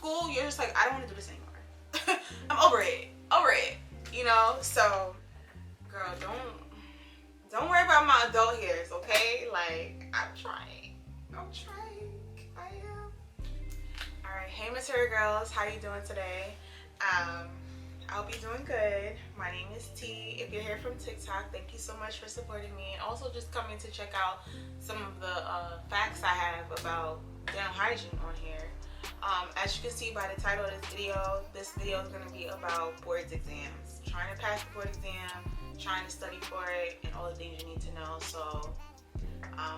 school, you're just like, I don't want to do this anymore. I'm over it, you know. So girl, don't worry about my adult hairs, okay? Like, I'm trying, I am. All right, hey material girls, how you doing today? I'll be doing good. My name is T. If you're here from TikTok, thank you so much for supporting me, and also just coming to check out some of the facts I have about dental hygiene on here. As you can see by the title of this video is going to be about boards exams. Trying to pass the board exam, trying to study for it, and all the things you need to know. So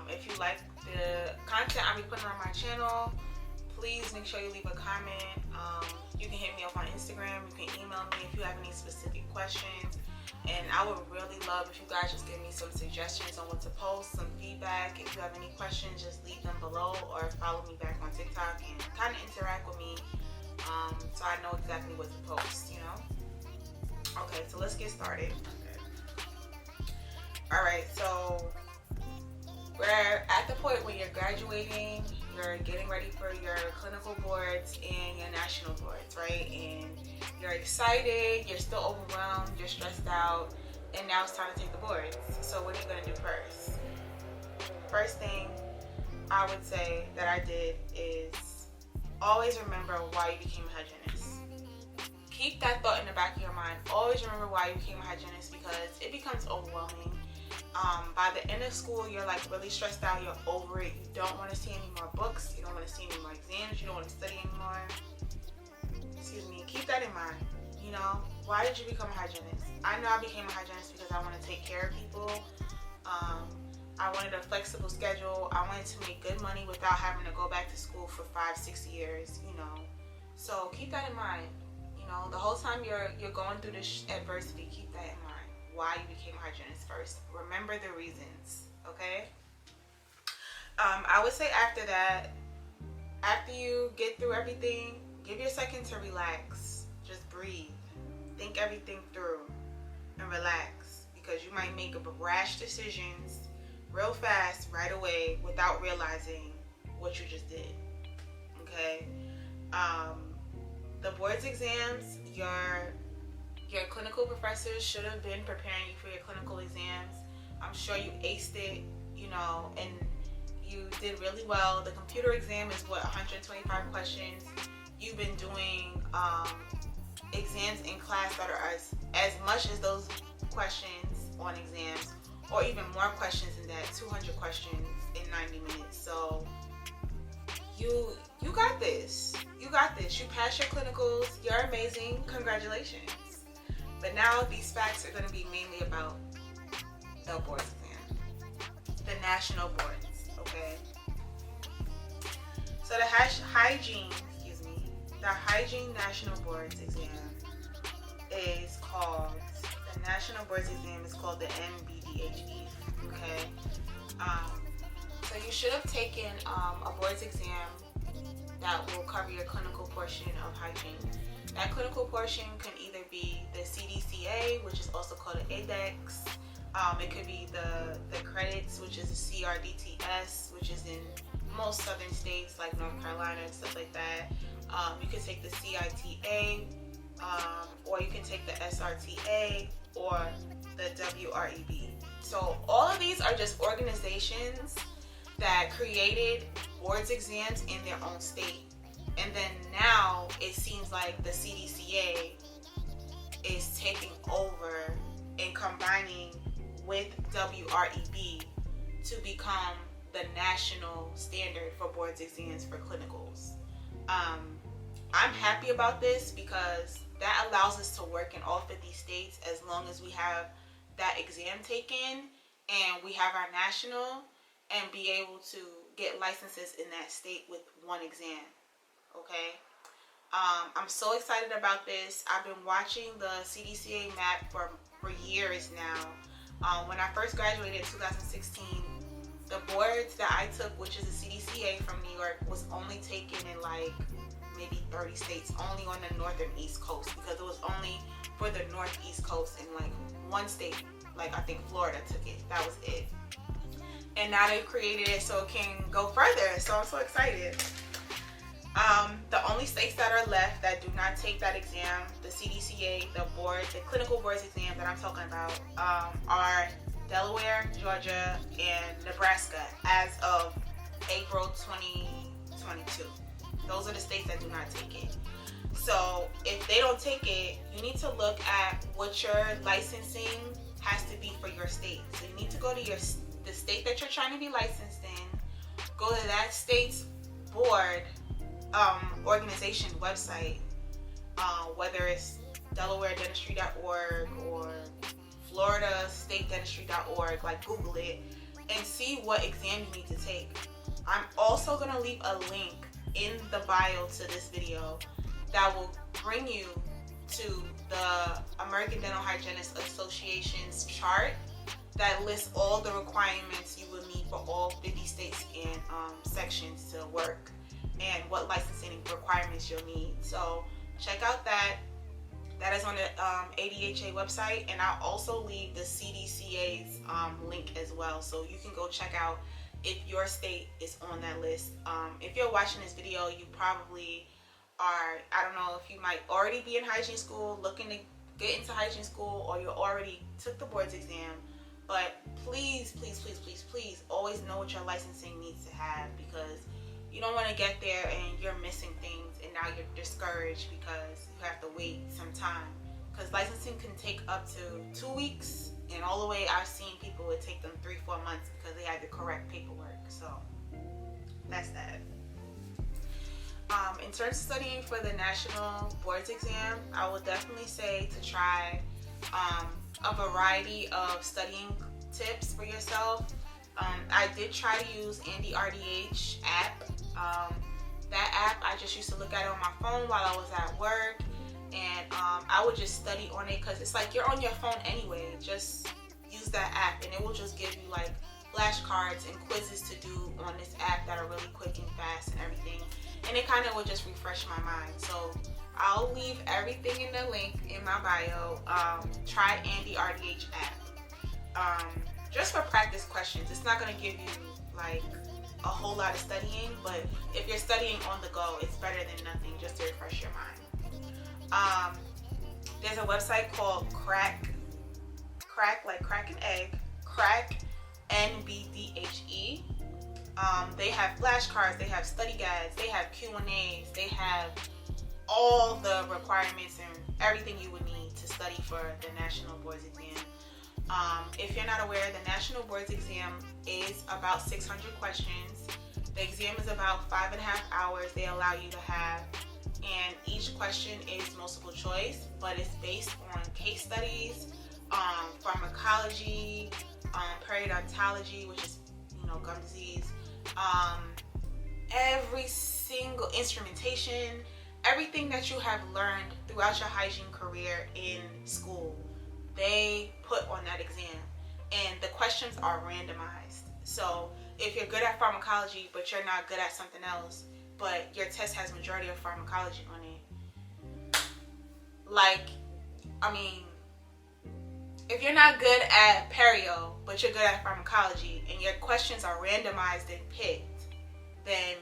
if you like the content I'll be putting on my channel, please make sure you leave a comment. You can hit me up on Instagram, you can email me if you have any specific questions, and I would really love if you guys just give me some suggestions on what to post, some feedback. If you have any questions, just leave them below or follow me back on TikTok and kind of interact with me, so I know exactly what to post, you know? Okay, so let's get started. Alright, so we're at the point where you're graduating, you're getting ready for your clinical boards and your national boards, right? And you're excited, you're still overwhelmed, you're stressed out, and now it's time to take the boards. So what are you going to do first? First thing I would say that I did is always remember why you became a hygienist. Keep that thought in the back of your mind. Always remember why you became a hygienist, because it becomes overwhelming. By the end of school, you're like really stressed out, you're over it, you don't want to see any more books, you don't want to see any more exams, you don't want to study anymore. Excuse me, keep that in mind. You know, why did you become a hygienist? I know I became a hygienist because I want to take care of people. I wanted a flexible schedule. I wanted to make good money without having to go back to school for 5-6 years, you know. So keep that in mind. You know, the whole time you're going through this adversity, keep that in mind. Why you became a hygienist first. Remember the reasons, okay? I would say after that, after you get through everything, give your second to relax. Just breathe. Think everything through and relax, because you might make rash decisions real fast right away without realizing what you just did, okay? The boards exams, your clinical professors should have been preparing you for your clinical exams. I'm sure you aced it, you know, and you did really well. The computer exam is what, 125 questions. You've been doing exams in class that are as much as those questions on exams, or even more questions than that, 200 questions in 90 minutes. So you got this. You got this. You passed your clinicals. You're amazing. Congratulations. But now these facts are going to be mainly about the boards exam, the national boards, okay? So the Hygiene National Boards exam is called, the National Boards exam is called the NBDHE, okay? So you should have taken a boards exam that will cover your clinical portion of hygiene. That clinical portion can either be the CDCA, which is also called an ADEX. It could be the credits, which is a CRDTS, which is in most southern states like North Carolina and stuff like that. You can take the CITA, or you can take the SRTA or the WREB. So all of these are just organizations that created boards exams in their own state. And then now it seems like the CDCA is taking over and combining with WREB to become the national standard for boards exams for clinicals. I'm happy about this because that allows us to work in all 50 states as long as we have that exam taken and we have our national, and be able to get licenses in that state with one exam. Okay, I'm so excited about this. I've been watching the CDCA map for years now. When I first graduated in 2016, the boards that I took, which is the CDCA from New York, was only taken in like maybe 30 states, only on the north and east coast, because it was only for the northeast coast, and like one state, like I think Florida, took it. That was it. And now they've created it so it can go further, so I'm so excited. The only only states that are left that do not take that exam, the CDCA, the clinical boards exam that I'm talking about, are Delaware, Georgia, and Nebraska as of April 2022. Those are the states that do not take it. So if they don't take it, you need to look at what your licensing has to be for your state. So you need to go to the state that you're trying to be licensed in, go to that state's board organization website, whether it's DelawareDentistry.org or FloridaStateDentistry.org, like Google it and see what exam you need to take. I'm also going to leave a link in the bio to this video that will bring you to the American Dental Hygienists Association's chart that lists all the requirements you will need for all 50 states and sections to work, and what licensing requirements you'll need. So check out that. That is on the ADHA website, and I'll also leave the CDCA's link as well, so you can go check out if your state is on that list. If you're watching this video, you probably are, I don't know if you might already be in hygiene school, looking to get into hygiene school, or you already took the boards exam. But please, please, please, please, please always know what your licensing needs to have, because you don't want to get there and you're missing things and now you're discouraged because you have to wait some time. Because licensing can take up to 2 weeks, and all the way I've seen people would take them 3-4 months because they had the correct paperwork. So that's that. In terms of studying for the national boards exam, I would definitely say to try a variety of studying tips for yourself. I did try to use RDH app. That app, I just used to look at it on my phone while I was at work, and I would just study on it, because it's like you're on your phone anyway. Just use that app and it will just give you like flashcards and quizzes to do on this app that are really quick and fast and everything, and it kind of will just refresh my mind. So I'll leave everything in the link in my bio. Try RDH app. Just for practice questions. It's not going to give you like a whole lot of studying, but if you're studying on the go, it's better than nothing, just to refresh your mind. There's a website called Crack like crack an egg, Crack NBDHE. They have flashcards, they have study guides, they have Q&As, they have all the requirements and everything you would need to study for the National Boards Exam. If you're not aware, the National Boards Exam is about 600 questions. The exam is about 5.5 hours they allow you to have, and each question is multiple choice, but it's based on case studies, pharmacology, periodontology, which is, gum disease, every single instrumentation, everything that you have learned throughout your hygiene career in school, they put on that exam, and the questions are randomized. So if you're good at pharmacology but you're not good at something else, but your test has majority of pharmacology on it, if you're not good at perio but you're good at pharmacology and your questions are randomized and picked, then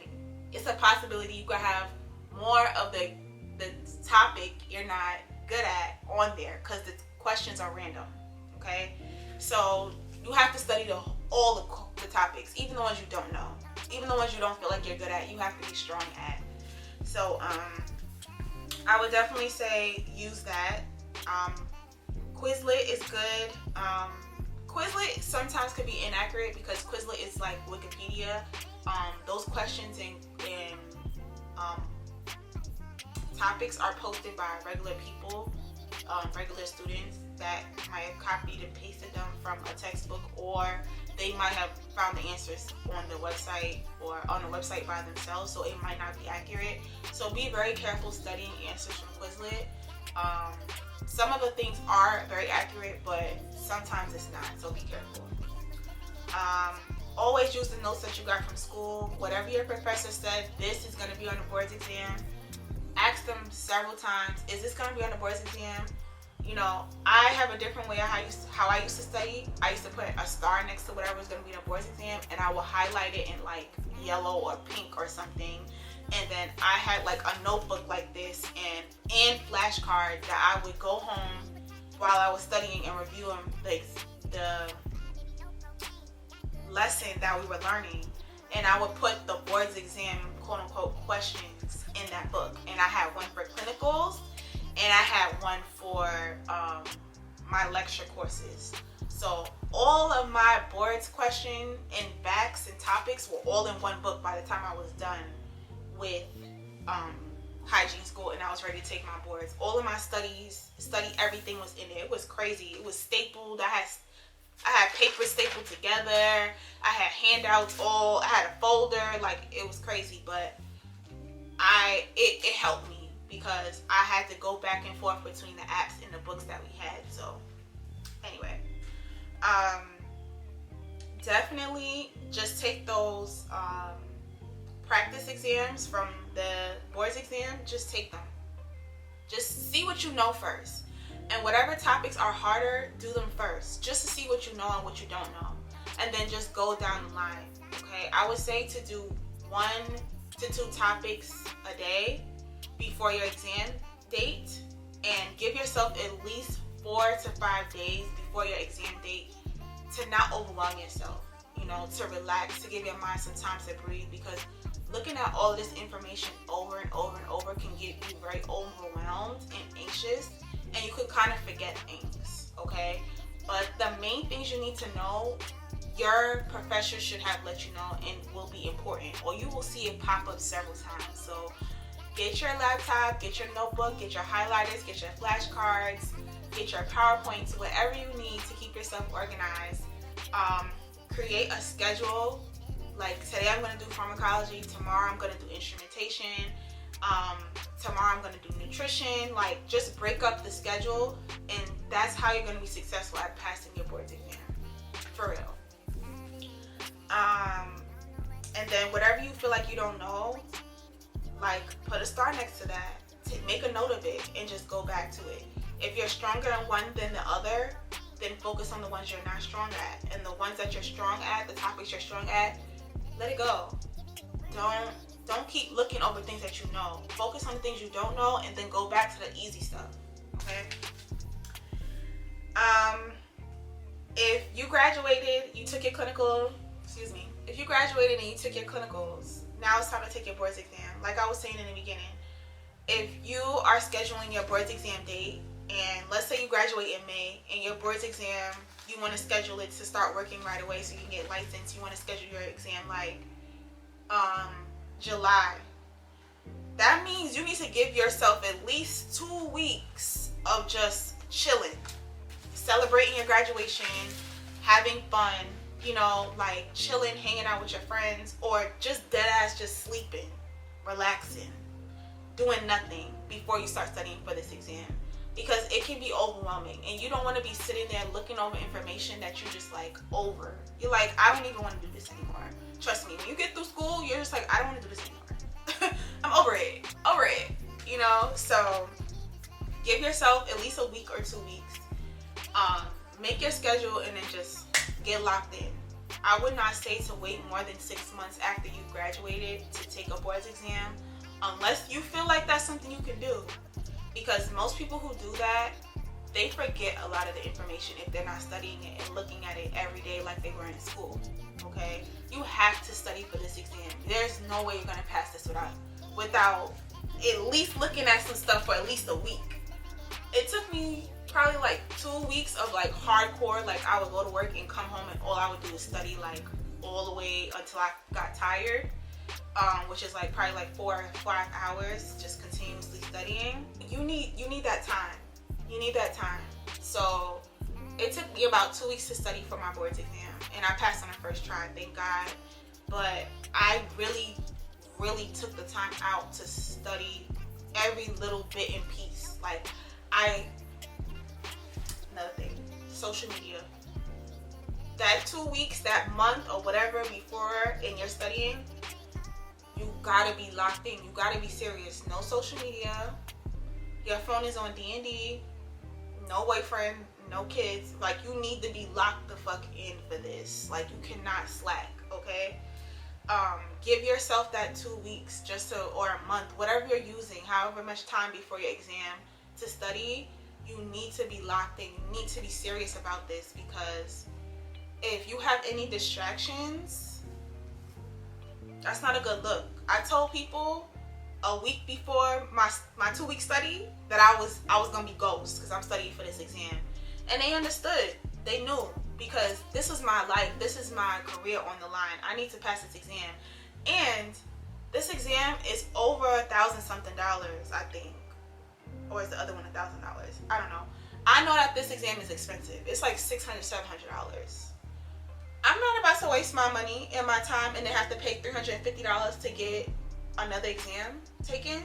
it's a possibility you could have more of the topic you're not good at on there, because the questions are random. Okay, so you have to study all of the topics, even the ones you don't know, even the ones you don't feel like you're good at, you have to be strong at. So I would definitely say use that. Quizlet is good. Quizlet sometimes could be inaccurate because Quizlet is like Wikipedia. Those questions and topics are posted by regular people, regular students that might have copied and pasted them from a textbook, or they might have found the answers on the website or on the website by themselves, so it might not be accurate. So be very careful studying answers from Quizlet. Some of the things are very accurate, but sometimes it's not, so be careful. Always use the notes that you got from school. Whatever your professor said, this is going to be on the boards exam. Ask them several times, is this going to be on the boards exam? I have a different way of how I used to study. I used to put a star next to whatever was going to be in the boards exam, and I will highlight it in like yellow or pink or something And then I had like a notebook like this and flashcards that I would go home while I was studying and reviewing the lesson that we were learning, and I would put the board's exam quote unquote questions in that book. And I had one for clinicals and I had one for my lecture courses. So all of my board's question and facts and topics were all in one book by the time I was done with hygiene school and I was ready to take my boards. All of my study everything was in it. It was crazy. It was stapled. I had paper stapled together. I had handouts I had a folder. Like, it was crazy, but it helped me because I had to go back and forth between the apps and the books that we had. So anyway, definitely just take those practice exams from the board's exam. Just take them. Just see what you know first. And whatever topics are harder, do them first, just to see what you know and what you don't know. And then just go down the line, okay? I would say to do 1 to 2 topics a day before your exam date, and give yourself at least 4 to 5 days before your exam date to not overwhelm yourself, you know, to relax, to give your mind some time to breathe, because looking at all this information over and over and over can get you very overwhelmed and anxious, and you could kind of forget things, okay? But the main things you need to know, your professor should have let you know and will be important, or you will see it pop up several times. So get your laptop, get your notebook, get your highlighters, get your flashcards, get your PowerPoints, whatever you need to keep yourself organized. Create a schedule. Like, today I'm going to do pharmacology, tomorrow I'm going to do instrumentation, tomorrow I'm going to do nutrition. Like, just break up the schedule, and that's how you're going to be successful at passing your board's exam, for real. And then whatever you feel like you don't know, like, put a star next to that, make a note of it, and just go back to it. If you're stronger in one than the other, then focus on the ones you're not strong at, and the ones that you're strong at, the topics you're strong at, let it go. Don't keep looking over things that you know. Focus on the things you don't know, and then go back to the easy stuff, okay? If you graduated, you took your clinical, if you graduated and you took your clinicals, now it's time to take your board's exam. Like I was saying in the beginning, if you are scheduling your board's exam date, and let's say you graduate in May, and your board's exam, you want to schedule it to start working right away so you can get licensed, you want to schedule your exam like July, that means you need to give yourself at least 2 weeks of just chilling, celebrating your graduation, having fun, you know, like chilling, hanging out with your friends, or just dead ass just sleeping, relaxing, doing nothing before you start studying for this exam. Because it can be overwhelming, and you don't want to be sitting there looking over information that you're just like over. You're like, I don't even want to do this anymore. Trust me, when you get through school, you're just like, I don't want to do this anymore. I'm over it, you know? So give yourself at least a week or 2 weeks. Make your schedule and then just get locked in. I would not say to wait more than 6 months after you graduated to take a board's exam, unless you feel like that's something you can do. Because most people who do that, they forget a lot of the information if they're not studying it and looking at it every day like they were in school, okay? You have to study for this exam. There's no way you're going to pass this without at least looking at some stuff for at least a week. It took me probably like 2 weeks of like hardcore, like I would go to work and come home and all I would do is study like all the way until I got tired. Which is like probably like 4 or 5 hours just continuously studying. You need that time. You need that time. So it took me about 2 weeks to study for my board's exam, and I passed on the first try, thank God. But I really took the time out to study every little bit and piece. Like another thing, social media. That 2 weeks, that month, or whatever before in your studying, you gotta be locked in. You gotta be serious. No social media. Your phone is on D&D. No boyfriend, no kids. Like, you need to be locked the fuck in for this. Like, you cannot slack, okay? give yourself that 2 weeks or a month, whatever you're using, however much time before your exam to study. You need to be locked in. You need to be serious about this, because if you have any distractions, that's not a good look. I told people a week before my 2-week study that I was gonna be ghost because I'm studying for this exam, and they understood. They knew, because this is my life. This is my career on the line. I need to pass this exam, and this exam is over $1,000-something, I think, or is the other one $1,000? I don't know. I know that this exam is expensive. It's like $600-700. I'm not about to waste my money and my time and then have to pay $350 to get another exam taken.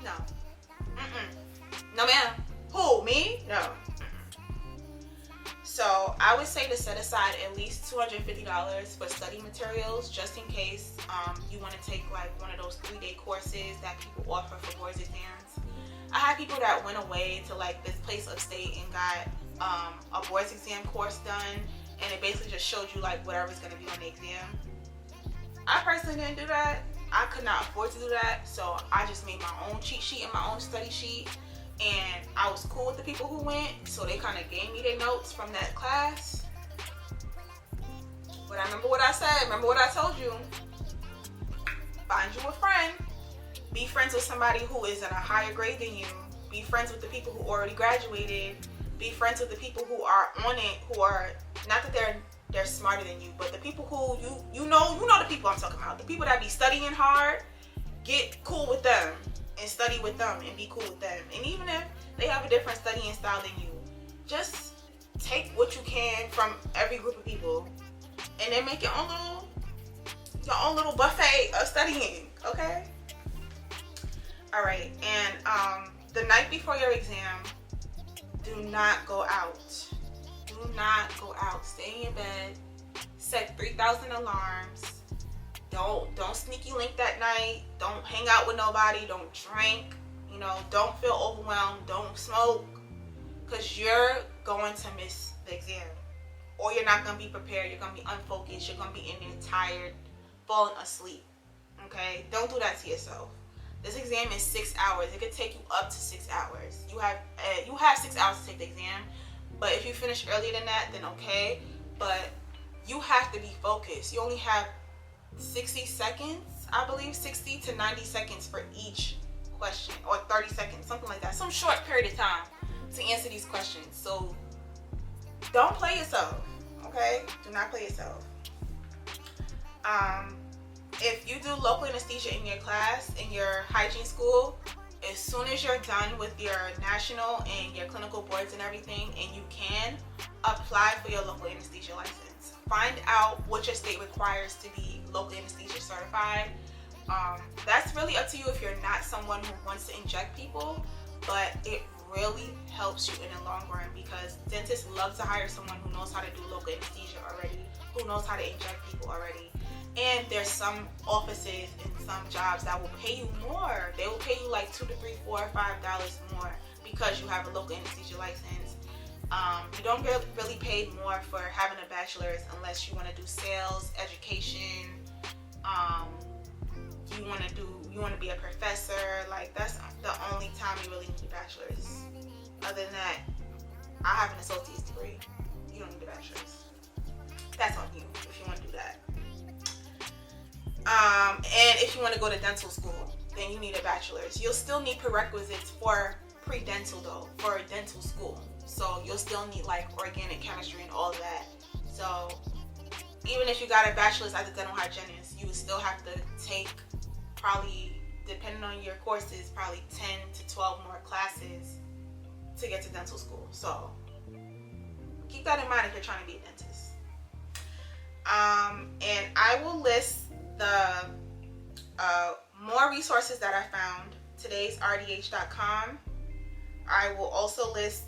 No. No, ma'am. Who? Me? No. So I would say to set aside at least $250 for study materials, just in case you want to take like one of those 3-day courses that people offer for boards exams. I had people that went away to like this place upstate and got a boards exam course done, and it basically just showed you like whatever's going to be on the exam. I personally didn't do that. I could not afford to do that, so I just made my own cheat sheet and my own study sheet, and I was cool with the people who went, so they kind of gave me their notes from that class. But I remember what I said, remember what I told you. Find you a friend. Be friends with somebody who is in a higher grade than you. Be friends with the people who already graduated. Be friends with the people who are on it, who are, not that they're smarter than you, but the people who you know the people I'm talking about. The people that be studying hard, get cool with them and study with them and be cool with them. And even if they have a different studying style than you, just take what you can from every group of people and then make your own little buffet of studying, okay? All right, and the night before your exam, do not go out. Do not go out. Stay in your bed. Set 3,000 alarms. Don't sneaky link that night. Don't hang out with nobody. Don't drink. Don't feel overwhelmed. Don't smoke, because you're going to miss the exam, or you're not going to be prepared. You're going to be unfocused. You're going to be in there tired, falling asleep. Okay? Don't do that to yourself. This exam is 6 hours. It could take you up to 6 hours. You have 6 hours to take the exam, but if you finish earlier than that, then okay. But you have to be focused. You only have 60 seconds, I believe, 60 to 90 seconds for each question, or 30 seconds, something like that. Some short period of time to answer these questions. So don't play yourself, okay? Do not play yourself. If you do local anesthesia in your class, in your hygiene school, as soon as you're done with your national and your clinical boards and everything, and you can, apply for your local anesthesia license. Find out what your state requires to be local anesthesia certified. That's really up to you if you're not someone who wants to inject people, but it really helps you in the long run, because dentists love to hire someone who knows how to do local anesthesia already, who knows how to inject people already. And there's some offices and some jobs that will pay you more. They will pay you like $2 to $3, $4, $5 more because you have a local anesthesia license. You don't get really paid more for having a bachelor's unless you want to do sales, education. You want to be a professor. Like, that's the only time you really need a bachelor's. Other than that, I have an associate's degree. You don't need a bachelor's. That's on you if you want to do that. And if you want to go to dental school, then you need a bachelor's. You'll still need prerequisites for pre-dental though, for dental school. So you'll still need like organic chemistry and all of that. So even if you got a bachelor's as a dental hygienist, you would still have to take, probably, depending on your courses, probably 10 to 12 more classes to get to dental school. So keep that in mind if you're trying to be a dentist. And I will list the more resources that I found, teethtalkgirl.rdh.com. I will also list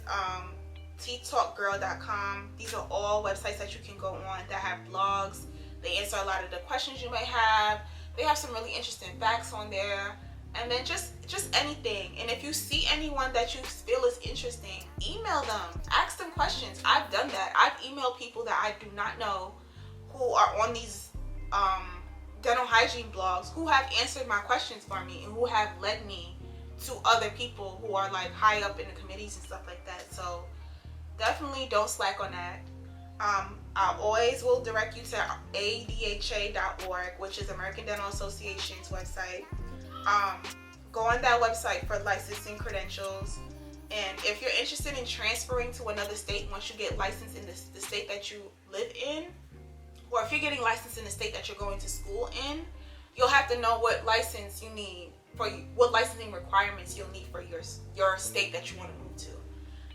teethtalkgirl.com. These are all websites that you can go on that have blogs. They answer a lot of the questions you may have. They have some really interesting facts on there. And then just anything. And if you see anyone that you feel is interesting, email them. Ask them questions. I've done that. I've emailed people that I do not know who are on these dental hygiene blogs who have answered my questions for me and who have led me to other people who are like high up in the committees and stuff like that. So definitely don't slack on that. I always will direct you to adha.org, which is American Dental Association's website. Go on that website for licensing credentials. And if you're interested in transferring to another state once you get licensed in the state that you live in, or if you're getting licensed in the state that you're going to school in, you'll have to know what license you need for you, what licensing requirements you'll need for your state that you want to move to.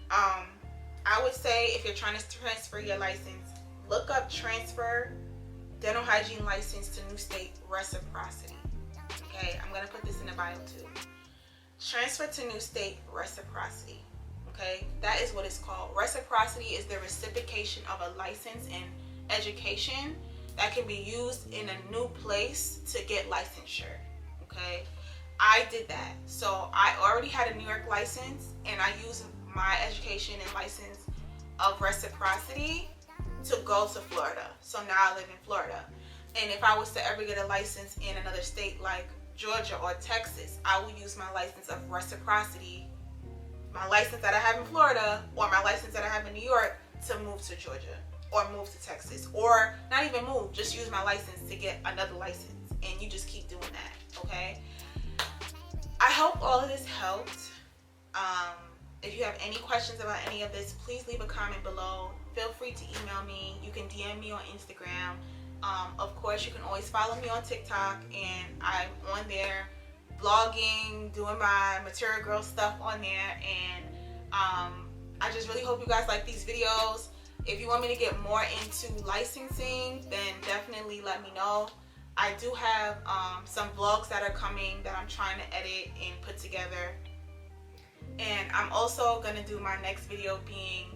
I would say if you're trying to transfer your license, look up transfer dental hygiene license to new state reciprocity. Okay, I'm gonna put this in the bio too. Transfer to new state reciprocity. Okay, that is what it's called. Reciprocity is the reciprocation of a license in education that can be used in a new place to get licensure. Okay, I did that. So I already had a New York license and I used my education and license of reciprocity to go to Florida. So now I live in Florida. And if I was to ever get a license in another state like Georgia or Texas, I will use my license of reciprocity, my license that I have in Florida or my license that I have in New York, to move to Georgia or move to Texas, or not even move, just use my license to get another license, and you just keep doing that. Okay, I hope all of this helped. If you have any questions about any of this, please leave a comment below. Feel free to email me. You can DM me on Instagram. Of course, you can always follow me on TikTok, and I'm on there blogging, doing my material girl stuff on there. And I just really hope you guys like these videos. If you want me to get more into licensing, then definitely let me know. I do have some vlogs that are coming that I'm trying to edit and put together. And I'm also going to do my next video being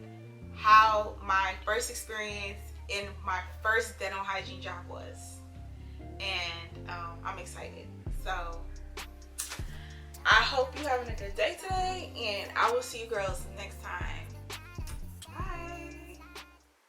how my first experience in my first dental hygiene job was. And I'm excited. So I hope you're having a good day today, and I will see you girls next time.